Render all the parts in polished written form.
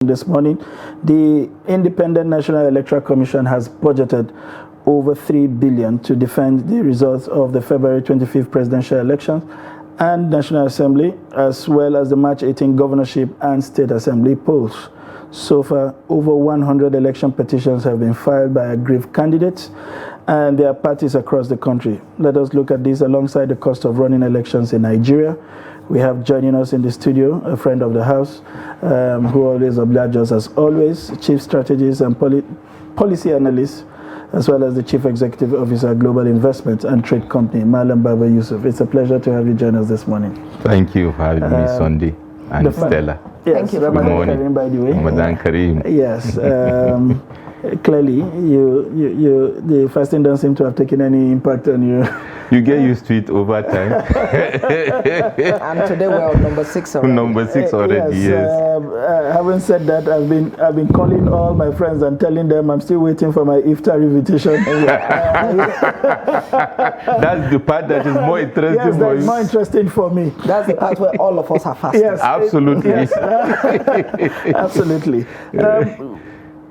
This morning, the Independent National Electoral Commission has budgeted over $3 billion to defend the results of the February 25th presidential elections and National Assembly, as well as the March 18 governorship and state assembly polls. So far, over 100 election petitions have been filed by aggrieved candidates and their parties across the country. Let us look at this alongside the cost of running elections in Nigeria. We have joining us in the studio a friend of the house who always obliges as always, Chief Strategist and Policy Analyst, as well as the Chief Executive Officer, Global Investment and Trade Company, Malam Baba Yusuf. It's a pleasure to have you join us this morning. Thank you for having me, Sunday and Stella. Yes, thank you. Ramadan Kareem, by the way. Ramadan Kareem. Yes. Clearly, the fasting doesn't seem to have taken any impact on you. You get used to it over time. And today we're on number 6 already. Number 6 already, yes. Having said that, I've been calling all my friends and telling them I'm still waiting for my iftar invitation. That's the part that is more interesting yes, for that's you. more interesting for me. That's the part where all of us are fasting. Yes, Absolutely. Yes. Absolutely.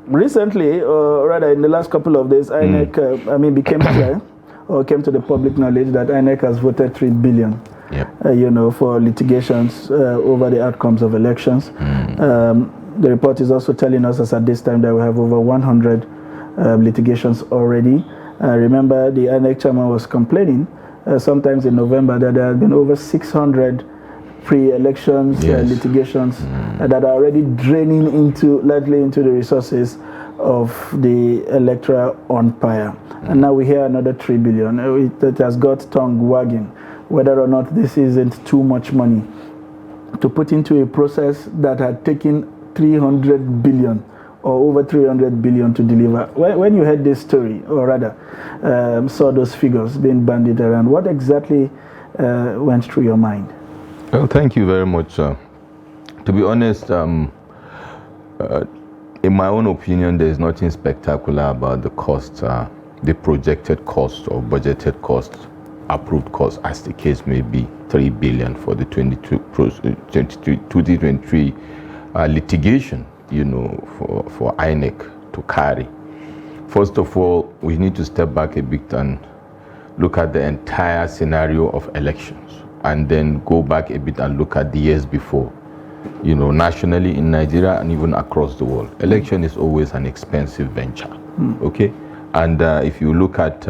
Recently, or rather in the last couple of days, INEC became clear or came to the public knowledge that INEC has voted $3 billion. Yep. For litigations over the outcomes of elections. The report is also telling us as at this time that we have over 100 litigations already. Remember, the INEC chairman was complaining sometimes in November that there had been over 600 pre-elections litigations that are already draining largely into the resources of the electoral umpire. And now we hear another $3 billion. It has got tongue wagging whether or not this isn't too much money to put into a process that had taken 300 billion or over 300 billion to deliver. When you heard this story, or rather saw those figures being bandied around, what exactly went through your mind? Well, thank you very much. To be honest, in my own opinion, there is nothing spectacular about the cost, the projected cost or budgeted cost, approved cost, as the case may be, $3 billion for the 2023 litigation, for INEC to carry. First of all, we need to step back a bit and look at the entire scenario of elections, and then go back a bit and look at the years before. Nationally in Nigeria and even across the world, election is always an expensive venture. Okay, and if you look at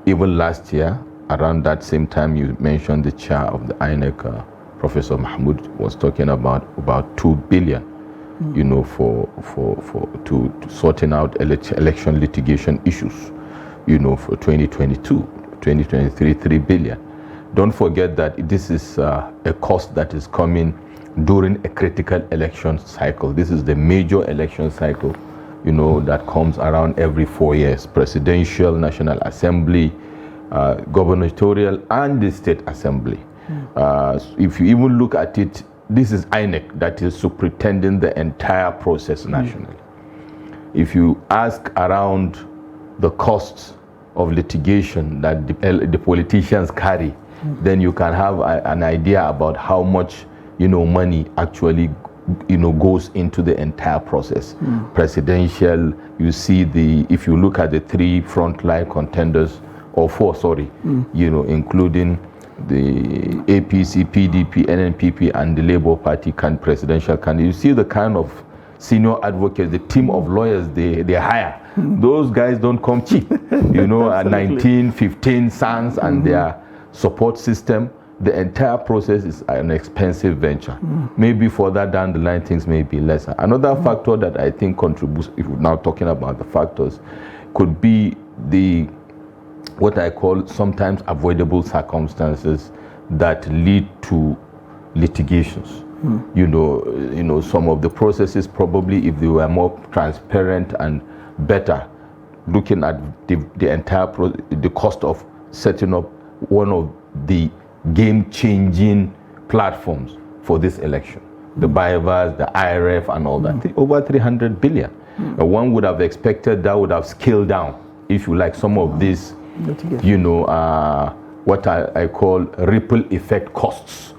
even last year, around that same time, you mentioned the chair of the INEC, Professor Mahmoud, was talking about $2 billion, to sorting out election litigation issues, for 2022, 2023, $3 billion. Don't forget that this is a cost that is coming during a critical election cycle. This is the major election cycle, that comes around every 4 years: presidential, National Assembly, gubernatorial, and the state assembly. If you even look at it, this is INEC that is superintending the entire process nationally. If you ask around the costs of litigation that the politicians carry, then you can have an idea about how much money actually goes into the entire process. Presidential, you see if you look at the 3 frontline contenders, or 4, sorry, including the APC, PDP, NNPP, and the Labour Party presidential candidate, you see the kind of senior advocates, the team of lawyers they hire. Those guys don't come cheap. 19, 15 sons and their support system. The entire process is an expensive venture. Maybe further down the line, things may be lesser. Another factor that I think contributes, if we're now talking about the factors, could be what I call sometimes avoidable circumstances that lead to litigations. Some of the processes, probably if they were more transparent and better, looking at the entire the cost of setting up one of the game-changing platforms for this election, the BIVAS, the IRF, and all that, over 300 billion. One would have expected that would have scaled down, if you like, some of these, what I call ripple effect costs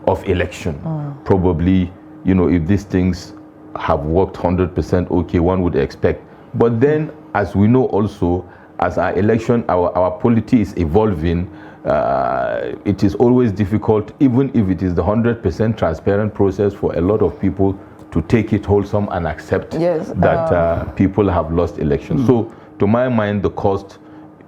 of election. Probably, if these things have worked 100% okay, one would expect. But then, as we know also, as our election, our polity is evolving, it is always difficult, even if it is the 100% transparent process, for a lot of people to take it wholesome and accept that people have lost elections. So, to my mind, the cost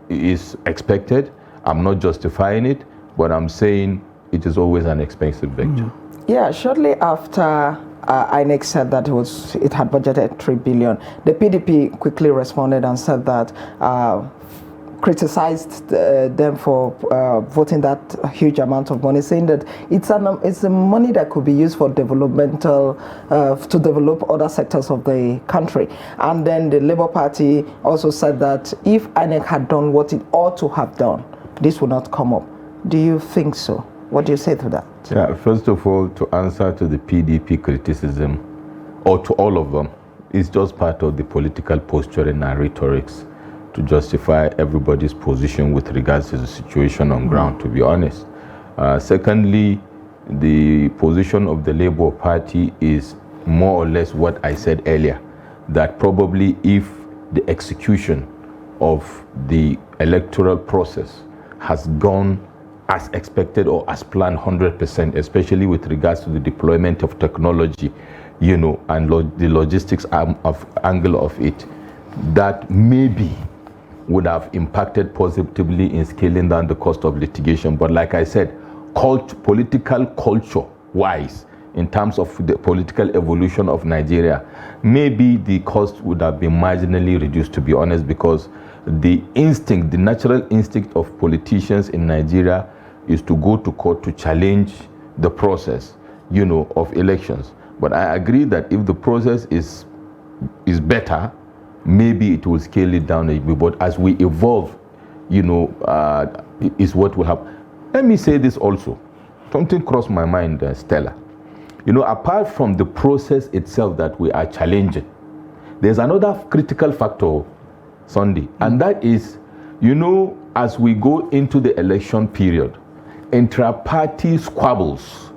is expected. I'm not justifying it, but I'm saying it is always an expensive venture. Yeah, shortly after INEC said that it had budgeted 3 billion, the PDP quickly responded and said that, criticized them for voting that huge amount of money, saying that it's the money that could be used for developmental, to develop other sectors of the country. And then the Labour Party also said that if INEC had done what it ought to have done, this would not come up. Do you think so? What do you say to that? Yeah, first of all, to answer to the PDP criticism, or to all of them, it's just part of the political posturing and rhetorics to justify everybody's position with regards to the situation on ground, to be honest. Secondly, the position of the Labour Party is more or less what I said earlier, that probably if the execution of the electoral process has gone as expected or as planned 100%, especially with regards to the deployment of technology, you know, and the logistics angle of it, that maybe would have impacted positively in scaling down the cost of litigation. But like I said, political culture-wise, in terms of the political evolution of Nigeria, maybe the cost would have been marginally reduced, to be honest, because the natural instinct of politicians in Nigeria is to go to court to challenge the process, you know, of elections. But I agree that if the process is better, maybe it will scale it down a bit. But as we evolve, you know, is what will happen. Let me say this also. Something crossed my mind, Stella. You know, apart from the process itself that we are challenging, there's another critical factor, Sunday, and that is, you know, as we go into the election period, intra-party squabbles,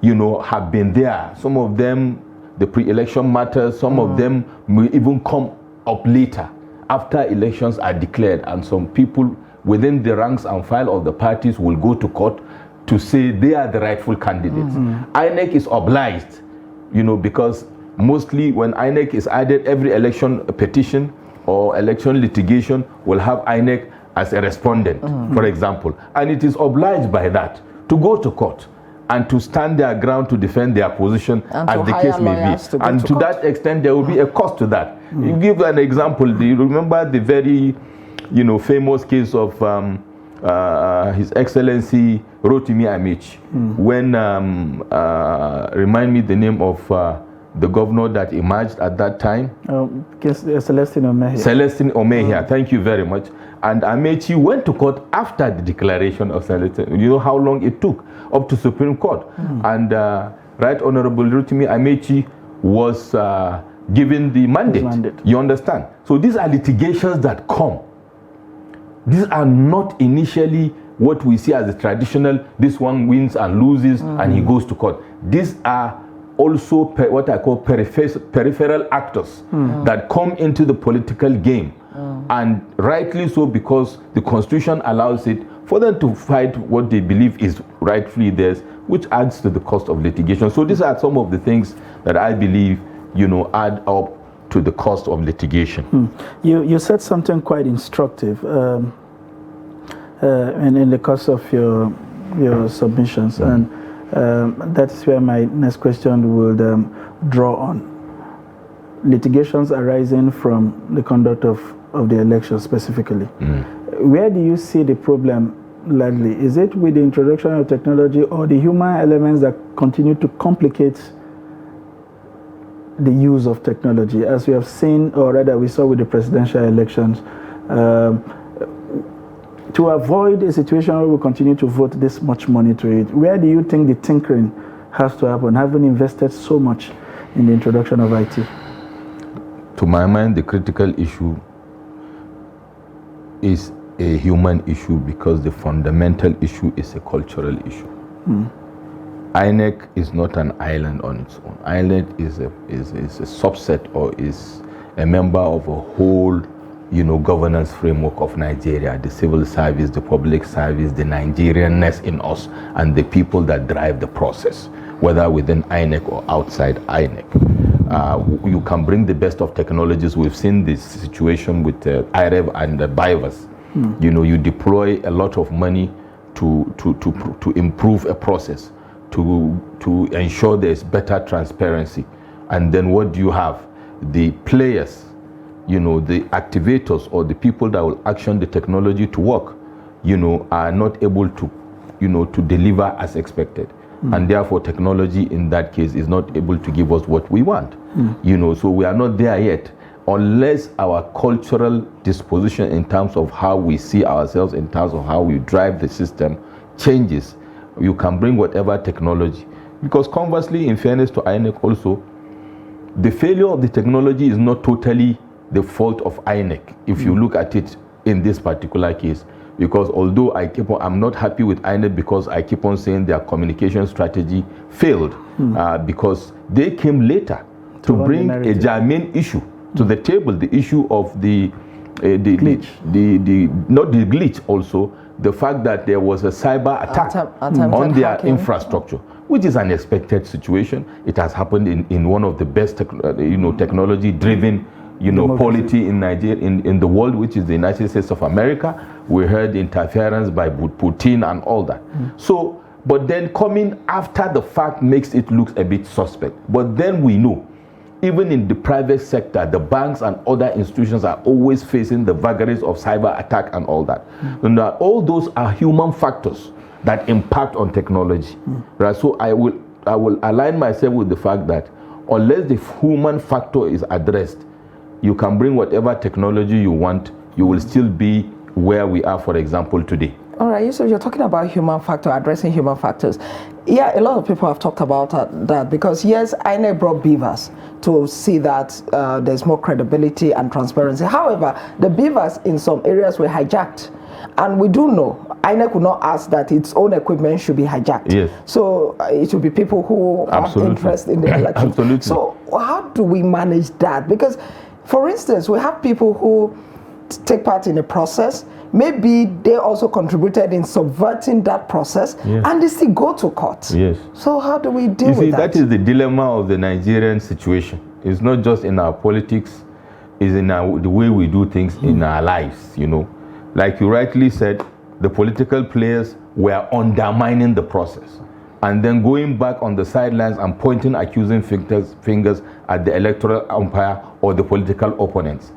you know, have been there. Some of them, the pre-election matters, some of them may even come up later, after elections are declared, and some people within the ranks and file of the parties will go to court to say they are the rightful candidates. INEC is obliged, you know, because mostly when INEC is added, every election petition or election litigation will have INEC as a respondent, for example, and it is obliged by that to go to court and to stand their ground to defend their position, as the case may be. And to that extent, there will be a cost to that. You give an example. Do you remember the very, you know, famous case of His Excellency Rotimi Amici, when, remind me the name of the governor that emerged at that time? Celestine Omehia. Celestine Omehia, thank you very much. And Amici went to court after the declaration of Celestine. You know how long it took? Up to Supreme Court. And Right Honorable Rotimi Amici was given the mandate. You understand? So these are litigations that come. These are not initially what we see as the traditional, this one wins and loses and he goes to court. These are also what I call peripheral actors that come into the political game. And rightly so, because the Constitution allows it for them to fight what they believe is rightfully theirs, which adds to the cost of litigation. So these are some of the things that I believe, you know, add up to the cost of litigation. You said something quite instructive and in the course of your submissions, and that's where my next question would draw on. Litigations arising from the conduct of the election specifically. Where do you see the problem largely? Is it with the introduction of technology or the human elements that continue to complicate the use of technology, as we have seen, or rather we saw with the presidential elections, to avoid a situation where we continue to vote this much money to it? Where do you think the tinkering has to happen, having invested so much in the introduction of IT? To my mind, the critical issue is a human issue, because the fundamental issue is a cultural issue. INEC is not an island on its own. INEC is a subset, or is a member of a whole, governance framework of Nigeria, the civil service, the public service, the Nigerianness in us, and the people that drive the process, whether within INEC or outside INEC. You can bring the best of technologies. We've seen this situation with IREV and BIVAS. You deploy a lot of money to improve a process, to ensure there's better transparency. And then what do you have? The players, the activators, or the people that will action the technology to work, are not able to, to deliver as expected. And therefore technology in that case is not able to give us what we want. So we are not there yet, unless our cultural disposition in terms of how we see ourselves, in terms of how we drive the system changes. You can bring whatever technology, because conversely, in fairness to INEC also, the failure of the technology is not totally the fault of INEC, if you look at it in this particular case. Because although I'm not happy with INEC, because I keep on saying their communication strategy failed, because they came later to bring a germane issue to the table, the issue of the glitch, not the glitch, also the fact that there was a cyber attack on their infrastructure, which is an expected situation. It has happened in one of the best technology-driven polity in Nigeria, in the world, which is the United States of America. We heard interference by Putin and all that. So, but then coming after the fact makes it look a bit suspect. But then we know, even in the private sector, the banks and other institutions are always facing the vagaries of cyber attack and all that. And all those are human factors that impact on technology. Right? So I will align myself with the fact that unless the human factor is addressed, you can bring whatever technology you want, you will still be where we are, for example, today. All right, so you're talking about human factor, addressing human factors. Yeah, a lot of people have talked about that, because yes, INEC brought beavers to see that there's more credibility and transparency. However, the beavers in some areas were hijacked. And we do know INEC will not ask that its own equipment should be hijacked. Yes. So it should be people who have interest in the election. Absolutely. So how do we manage that? Because, for instance, we have people who take part in a process. Maybe they also contributed in subverting that process, and they still go to court. Yes. So how do we deal with that? That is the dilemma of the Nigerian situation. It's not just in our politics, it's in the way we do things in our lives, Like you rightly said, the political players were undermining the process, and then going back on the sidelines and pointing accusing fingers at the electoral umpire or the political opponents.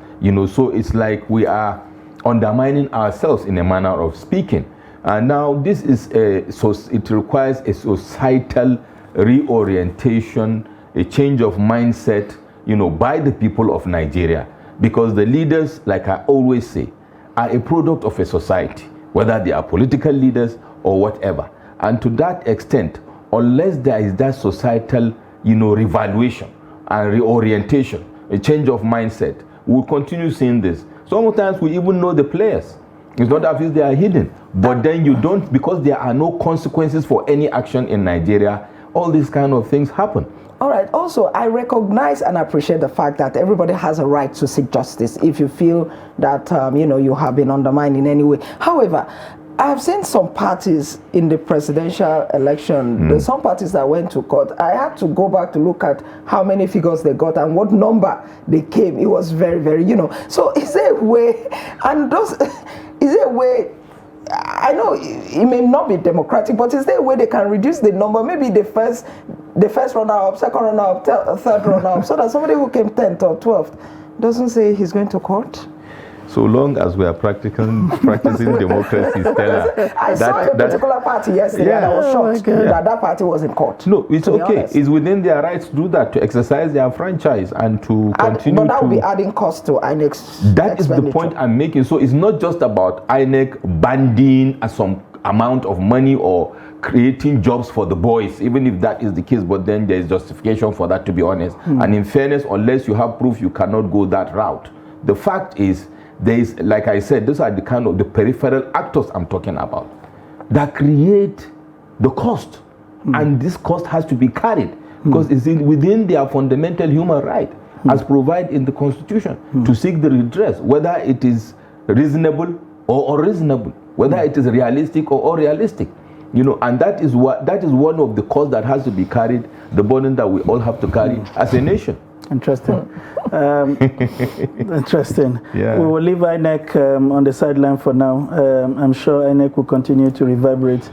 So it's like we are undermining ourselves in a manner of speaking. And now this is it requires a societal reorientation, a change of mindset, by the people of Nigeria, because the leaders, like I always say, are a product of a society, whether they are political leaders or whatever. And to that extent, unless there is that societal, revaluation and reorientation, a change of mindset, we'll continue seeing this. Sometimes we even know the players. It's not as if they are hidden, but then you don't, because there are no consequences for any action in Nigeria, all these kind of things happen. All right. Also, I recognize and appreciate the fact that everybody has a right to seek justice if you feel that, you have been undermined in any way. However, I've seen some parties in the presidential election, there's some parties that went to court. I had to go back to look at how many figures they got and what number they came. It was very, very, So is there a way, is there a way, I know it may not be democratic, but is there a way they can reduce the number? Maybe the first runner-up, second runner-up, third runner-up, so that somebody who came 10th or 12th doesn't say he's going to court? So long as we are practicing democracy, Stella. I saw a particular party yesterday and I was shocked that party was in court. No, it's okay. It's within their rights to do that, to exercise their franchise and to continue. But that will be adding cost to INEC's That is the point I'm making. So it's not just about INEC banding some amount of money or creating jobs for the boys, even if that is the case, but then there is justification for that, to be honest. And in fairness, unless you have proof, you cannot go that route. The fact is, there is, like I said, those are the kind of the peripheral actors I'm talking about that create the cost and this cost has to be carried because it's within their fundamental human right as provided in the Constitution to seek the redress, whether it is reasonable or unreasonable, whether it is realistic or unrealistic. And that is one of the costs that has to be carried, the burden that we all have to carry as a nation. Interesting. Interesting. Yeah. We will leave INEC on the sideline for now. I'm sure INEC will continue to reverberate